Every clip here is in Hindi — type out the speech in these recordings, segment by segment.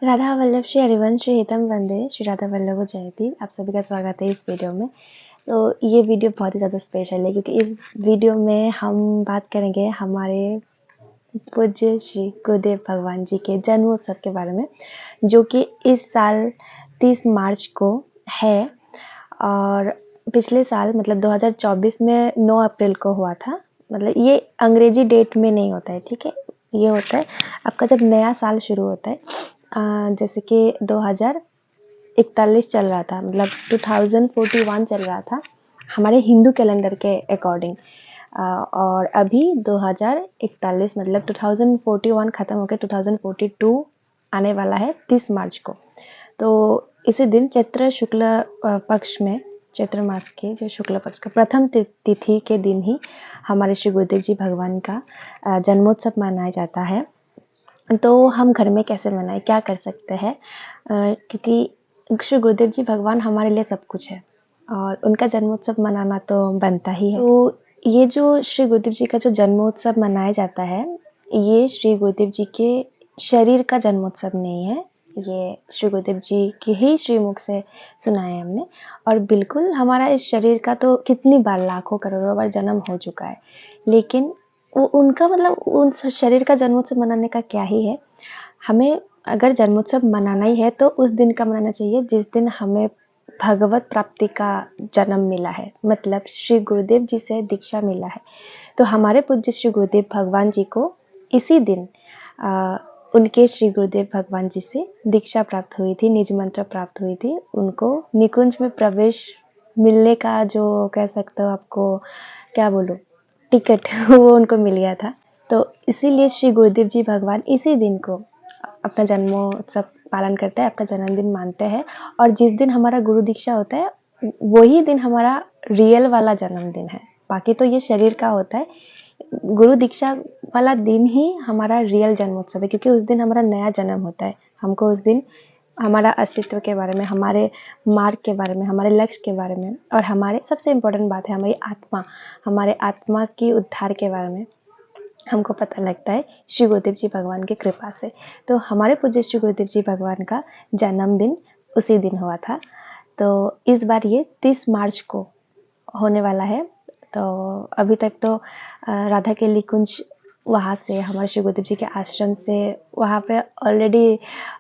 राधा वल्लभ श्री हरिवंश श्री हितम वंदे श्री राधा वल्लभ जयती। आप सभी का स्वागत है इस वीडियो में। तो ये वीडियो बहुत ही ज़्यादा स्पेशल है क्योंकि इस वीडियो में हम बात करेंगे हमारे पूज्य श्री गुरुदेव भगवान जी के जन्मोत्सव के बारे में, जो कि इस साल 30 मार्च को है और पिछले साल मतलब 2024 में 9 अप्रैल को हुआ था। मतलब ये अंग्रेजी डेट में नहीं होता है, ठीक है। ये होता है आपका जब नया साल शुरू होता है, जैसे कि 2041 चल रहा था, मतलब 2041 चल रहा था हमारे हिंदू कैलेंडर के अकॉर्डिंग, और अभी 2041 मतलब 2041 ख़त्म होकर 2042 आने वाला है 30 मार्च को। तो इसी दिन चैत्र शुक्ल पक्ष में, चैत्र मास के जो शुक्ल पक्ष का प्रथम तिथि के दिन ही हमारे श्री गुरुदेव जी भगवान का जन्मोत्सव मनाया जाता है। तो हम घर में कैसे मनाएं, क्या कर सकते हैं, क्योंकि श्री गुरुदेव जी भगवान हमारे लिए सब कुछ है और उनका जन्मोत्सव मनाना तो बनता ही है। तो ये जो श्री गुरुदेव जी का जो जन्मोत्सव मनाया जाता है, ये श्री गुरुदेव जी के शरीर का जन्मोत्सव नहीं है, ये श्री गुरुदेव जी के ही श्रीमुख से सुना है हमने। और बिल्कुल हमारा इस शरीर का तो कितनी बार, लाखों करोड़ों बार जन्म हो चुका है, लेकिन वो उनका मतलब उन शरीर का जन्मोत्सव मनाने का क्या ही है। हमें अगर जन्मोत्सव मनाना ही है तो उस दिन का मनाना चाहिए जिस दिन हमें भगवत प्राप्ति का जन्म मिला है, मतलब श्री गुरुदेव जी से दीक्षा मिला है। तो हमारे पूज्य श्री गुरुदेव भगवान जी को इसी दिन उनके श्री गुरुदेव भगवान जी से दीक्षा प्राप्त हुई थी, निज मंत्र प्राप्त हुई थी। उनको निकुंज में प्रवेश मिलने का, जो कह सकते हो आपको क्या बोलूं, टिकट वो उनको मिल गया था। तो इसीलिए श्री गुरुदेव जी भगवान इसी दिन को अपना जन्मोत्सव पालन करते हैं, अपना जन्मदिन मानते हैं। और जिस दिन हमारा गुरु दीक्षा होता है वही दिन हमारा रियल वाला जन्मदिन है। बाकी तो ये शरीर का होता है, गुरु दीक्षा वाला दिन ही हमारा रियल जन्मोत्सव है, क्योंकि उस दिन हमारा नया जन्म होता है। हमको उस दिन हमारा अस्तित्व के बारे में, हमारे मार्ग के बारे में, हमारे लक्ष्य के बारे में, और हमारे सबसे इम्पोर्टेंट बात है हमारी आत्मा, हमारे आत्मा की उद्धार के बारे में हमको पता लगता है श्री गुरुदेव जी भगवान की कृपा से। तो हमारे पूज्य श्री गुरुदेव जी भगवान का जन्मदिन उसी दिन हुआ था। तो इस बार ये 30 मार्च को होने वाला है। तो अभी तक तो राधा के निकुंज, वहाँ से हमारे श्री गुरुदेव जी के आश्रम से वहाँ पे ऑलरेडी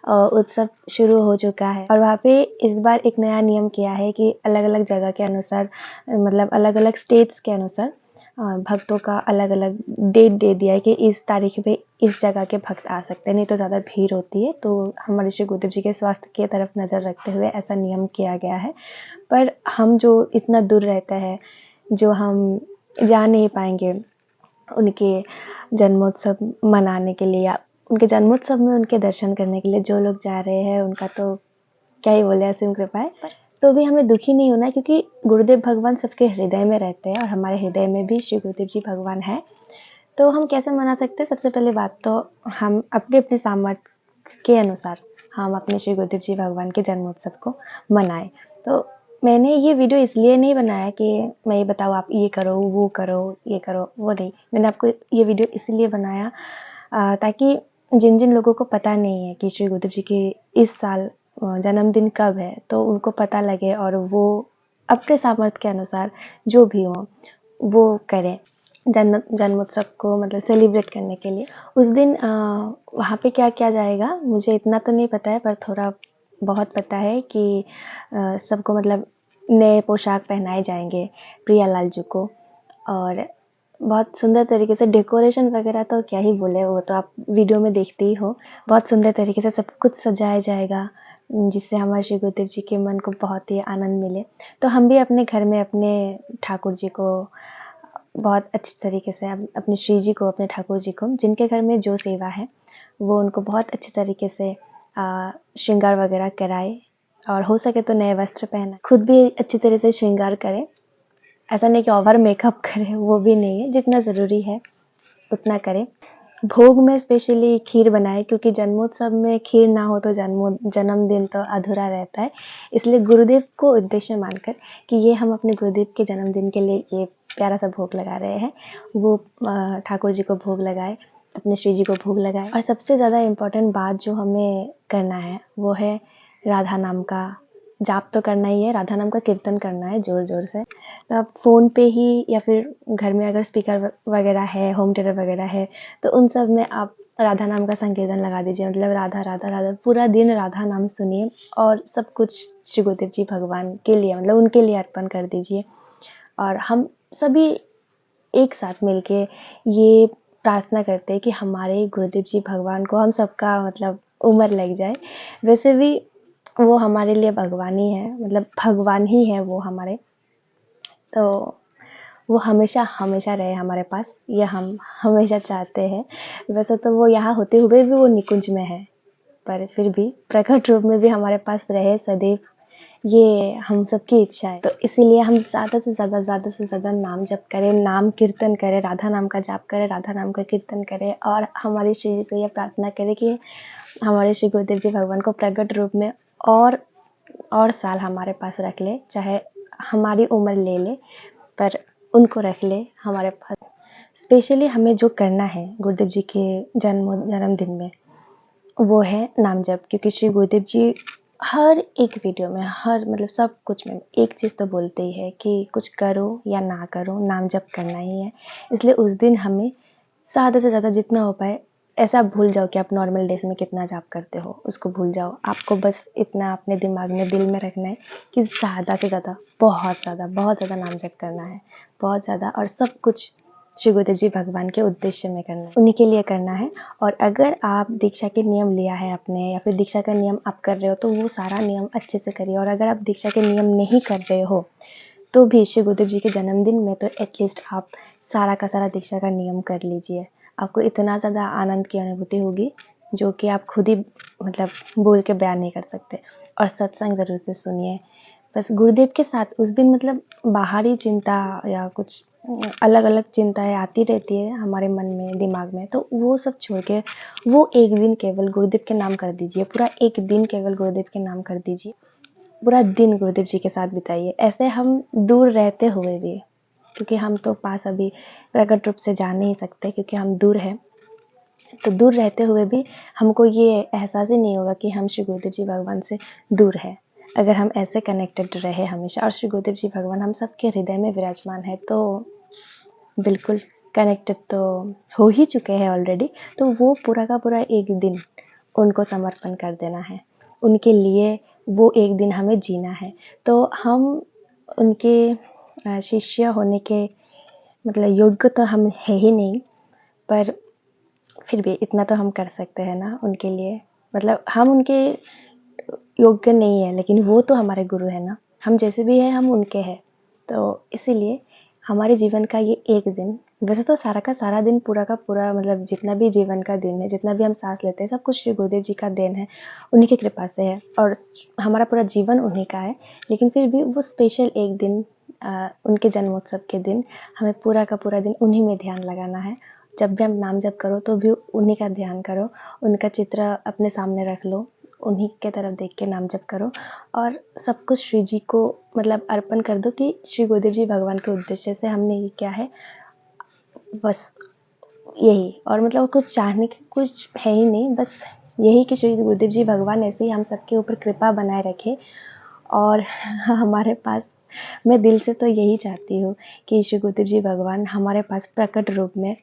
उत्सव शुरू हो चुका है। और वहाँ पे इस बार एक नया नियम किया है कि अलग अलग जगह के अनुसार, मतलब अलग अलग स्टेट्स के अनुसार भक्तों का अलग अलग डेट दे दिया है कि इस तारीख पे इस जगह के भक्त आ सकते हैं, नहीं तो ज़्यादा भीड़ होती है। तो हमारे श्री गुरुदेव जी के स्वास्थ्य की तरफ नज़र रखते हुए ऐसा नियम किया गया है। पर हम जो इतना दूर रहते हैं, जो हम जा नहीं पाएंगे उनके जन्मोत्सव मनाने के लिए या उनके जन्मोत्सव में उनके दर्शन करने के लिए, जो लोग जा रहे हैं उनका तो क्या ही बोले, असीम कृपा है। तो भी हमें दुखी नहीं होना है, क्योंकि गुरुदेव भगवान सबके हृदय में रहते हैं और हमारे हृदय में भी श्री गुरुदेव जी भगवान है। तो हम कैसे मना सकते हैं? सबसे पहले बात तो हम अपने अपने सामर्थ्य के अनुसार हम अपने श्री गुरुदेव जी भगवान के जन्मोत्सव को मनाएं। तो मैंने ये वीडियो इसलिए नहीं बनाया कि मैं ये बताऊँ आप ये करो, वो करो, ये करो, वो नहीं। मैंने आपको ये वीडियो इसलिए बनाया ताकि जिन जिन लोगों को पता नहीं है कि श्री गुरुदेव जी की इस साल जन्मदिन कब है, तो उनको पता लगे और वो अपने सामर्थ्य के अनुसार जो भी हो वो करें जन्मोत्सव को, मतलब सेलिब्रेट करने के लिए। उस दिन वहाँ पे क्या किया जाएगा मुझे इतना तो नहीं पता है, पर थोड़ा बहुत पता है कि सबको मतलब नए पोशाक पहनाए जाएंगे प्रियालाल जी को, और बहुत सुंदर तरीके से डेकोरेशन वगैरह तो क्या ही बोले, वो तो आप वीडियो में देखते ही हो। बहुत सुंदर तरीके से सब कुछ सजाया जाएगा जिससे हमारे श्री गुरुदेव जी के मन को बहुत ही आनंद मिले। तो हम भी अपने घर में अपने ठाकुर जी को बहुत अच्छी तरीके से, अपने श्री जी को, अपने ठाकुर जी को, जिनके घर में जो सेवा है वो उनको बहुत अच्छी तरीके से श्रृंगार वगैरह कराए, और हो सके तो नए वस्त्र पहना, खुद भी अच्छी तरह से श्रृंगार करें। ऐसा नहीं कि ओवर मेकअप करें, वो भी नहीं है, जितना ज़रूरी है उतना करें। भोग में स्पेशली खीर बनाए, क्योंकि जन्मोत्सव में खीर ना हो तो जन्मदिन तो अधूरा रहता है। इसलिए गुरुदेव को उद्देश्य मानकर कि ये हम अपने गुरुदेव के जन्मदिन के लिए ये प्यारा सा भोग लगा रहे हैं, वो ठाकुर जी को भोग लगाए। अपने श्री जी को भोग लगाए। और सबसे ज़्यादा इम्पोर्टेंट बात जो हमें करना है वो है राधा नाम का जाप तो करना ही है, राधा नाम का कीर्तन करना है ज़ोर-ज़ोर से। तो आप फ़ोन पे ही या फिर घर में अगर स्पीकर वगैरह है, होम थिएटर वगैरह है, तो उन सब में आप राधा नाम का संकीर्तन लगा दीजिए। मतलब राधा, राधा, राधा पूरा दिन राधा नाम सुनिए और सब कुछ श्री गुरुदेव जी भगवान के लिए मतलब उनके लिए अर्पण कर दीजिए। और हम सभी एक साथ मिलके ये प्रार्थना करते हैं कि हमारे गुरुदेव जी भगवान को हम सबका मतलब उम्र लग जाए। वैसे भी वो हमारे लिए भगवान ही है, मतलब भगवान ही है वो हमारे। तो वो हमेशा हमेशा रहे हमारे पास, ये हम हमेशा चाहते हैं। वैसे तो वो यहाँ होते हुए भी वो निकुंज में है, पर फिर भी प्रकट रूप में भी हमारे पास रहे सदैव, ये हम सबकी इच्छा है। तो इसीलिए हम ज़्यादा से ज़्यादा नाम जप करें, नाम कीर्तन करें, राधा नाम का जाप करें, राधा नाम का कीर्तन करें और हमारी श्री जी से ये प्रार्थना करें कि हमारे श्री गुरुदेव जी भगवान को प्रकट रूप में और साल हमारे पास रख ले, चाहे हमारी उम्र ले ले, पर उनको रख ले हमारे पास। स्पेशली हमें जो करना है गुरुदेव जी के जन्मदिन में वो है नाम जप, क्योंकि श्री गुरुदेव जी हर एक वीडियो में हर मतलब सब कुछ में एक चीज़ तो बोलते ही है कि कुछ करो या ना करो नाम जप करना ही है। इसलिए उस दिन हमें ज़्यादा से ज़्यादा जितना हो पाए ऐसा भूल जाओ कि आप नॉर्मल डेज में कितना जाप करते हो, उसको भूल जाओ। आपको बस इतना अपने दिमाग में दिल में रखना है कि ज़्यादा से ज़्यादा बहुत ज़्यादा नाम जप करना है, बहुत ज़्यादा। और सब कुछ श्री गुरुदेव जी भगवान के उद्देश्य में करना है, उन्हीं के लिए करना है। और अगर आप दीक्षा के नियम लिया है आपने या फिर दीक्षा का नियम आप कर रहे हो तो वो सारा नियम अच्छे से करिए। और अगर आप दीक्षा के नियम नहीं कर रहे हो तो भी श्री गुरुदेव जी के जन्मदिन में तो एटलीस्ट आप सारा का सारा दीक्षा का नियम कर लीजिए। आपको इतना ज़्यादा आनंद की अनुभूति होगी जो कि आप खुद ही मतलब बोल के बयान नहीं कर सकते। और सत्संग ज़रूर से सुनिए। बस गुरुदेव के साथ उस दिन मतलब बाहरी चिंता या कुछ अलग अलग चिंताएं आती रहती है हमारे मन में दिमाग में, तो वो सब छोड़ के वो एक दिन केवल गुरुदेव के नाम कर दीजिए। पूरा एक दिन केवल गुरुदेव के नाम कर दीजिए, पूरा दिन गुरुदेव जी के साथ बिताइए। ऐसे हम दूर रहते हुए भी, क्योंकि हम तो पास अभी प्रकट रूप से जा नहीं सकते क्योंकि हम दूर हैं, तो दूर रहते हुए भी हमको ये एहसास ही नहीं होगा कि हम श्री गुरुदेव जी भगवान से दूर है, अगर हम ऐसे कनेक्टेड रहे हमेशा। और श्री गुरुदेव जी भगवान हम सबके हृदय में विराजमान है, तो बिल्कुल कनेक्टेड तो हो ही चुके हैं ऑलरेडी। तो वो पूरा का पूरा एक दिन उनको समर्पण कर देना है, उनके लिए वो एक दिन हमें जीना है। तो हम उनके शिष्य होने के मतलब योग्य तो हम है ही नहीं, पर फिर भी इतना तो हम कर सकते हैं ना उनके लिए। मतलब हम उनके योग्य नहीं है लेकिन वो तो हमारे गुरु है ना, हम जैसे भी हैं हम उनके हैं। तो इसीलिए हमारे जीवन का ये एक दिन, वैसे तो सारा का सारा दिन पूरा का पूरा मतलब जितना भी जीवन का दिन है, जितना भी हम सांस लेते हैं, सब कुछ श्री गुरुदेव जी का देन है, उन्हीं की कृपा से है और हमारा पूरा जीवन उन्हीं का है। लेकिन फिर भी वो स्पेशल एक दिन उनके जन्मोत्सव के दिन हमें पूरा का पूरा दिन उन्हीं में ध्यान लगाना है। जब भी हम नाम जप करो तो भी उन्हीं का ध्यान करो, उनका चित्र अपने सामने रख लो, उन्हीं के तरफ देख के नाम जप करो और सब कुछ श्री जी को मतलब अर्पण कर दो कि श्री गुरुदेव जी भगवान के उद्देश्य से हमने ये क्या है, बस यही। और मतलब कुछ चाहने की कुछ है ही नहीं, बस यही कि श्री गुरुदेव जी भगवान ऐसे ही हम सबके ऊपर कृपा बनाए रखे। और हमारे पास, मैं दिल से तो यही चाहती हूँ कि श्री गुरुदेव जी भगवान हमारे पास प्रकट रूप में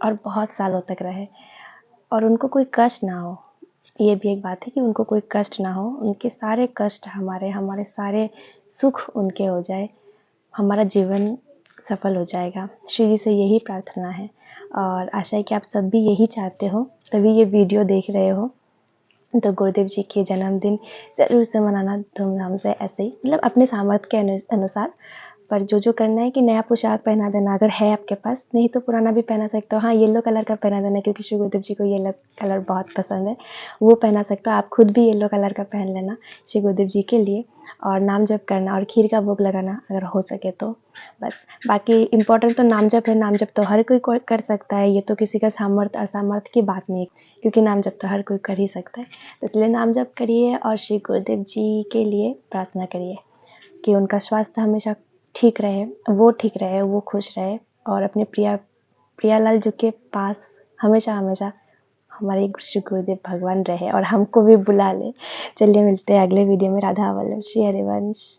और बहुत सालों तक रहे और उनको कोई कष्ट ना हो। ये भी एक बात है कि उनको कोई कष्ट ना हो, उनके सारे कष्ट हमारे सारे सुख उनके हो जाए, हमारा जीवन सफल हो जाएगा। श्री जी से यही प्रार्थना है और आशा है कि आप सब भी यही चाहते हो, तभी ये वीडियो देख रहे हो। तो गुरुदेव जी के जन्मदिन ज़रूर से मनाना धूमधाम से, ऐसे ही मतलब अपने सामर्थ्य के अनुसार। पर जो करना है कि नया पोशाक पहना देना, अगर है आपके पास, नहीं तो पुराना भी पहना सकते हो। हाँ, येलो कलर का पहना देना क्योंकि श्री गुरुदेव जी को येलो कलर बहुत पसंद है, वो पहना सकते हो। आप खुद भी येलो कलर का पहन लेना श्री गुरुदेव जी के लिए और नाम जप करना और खीर का भोग लगाना अगर हो सके तो। बस बाकी इम्पोर्टेंट तो नाम जप है, नाम जप तो हर कोई कर सकता है, ये तो किसी का सामर्थ्य असामर्थ्य की बात नहीं, क्योंकि नाम जप तो हर कोई कर ही सकता है। इसलिए नाम जप करिए और श्री गुरुदेव जी के लिए प्रार्थना करिए कि उनका स्वास्थ्य हमेशा ठीक रहे, वो ठीक रहे, वो खुश रहे और अपने प्रियालाल जी के पास हमेशा हमेशा हमारे श्री गुरुदेव भगवान रहे और हमको भी बुला ले। चलिए मिलते हैं अगले वीडियो में। राधा वल्लभ श्री हरिवंश।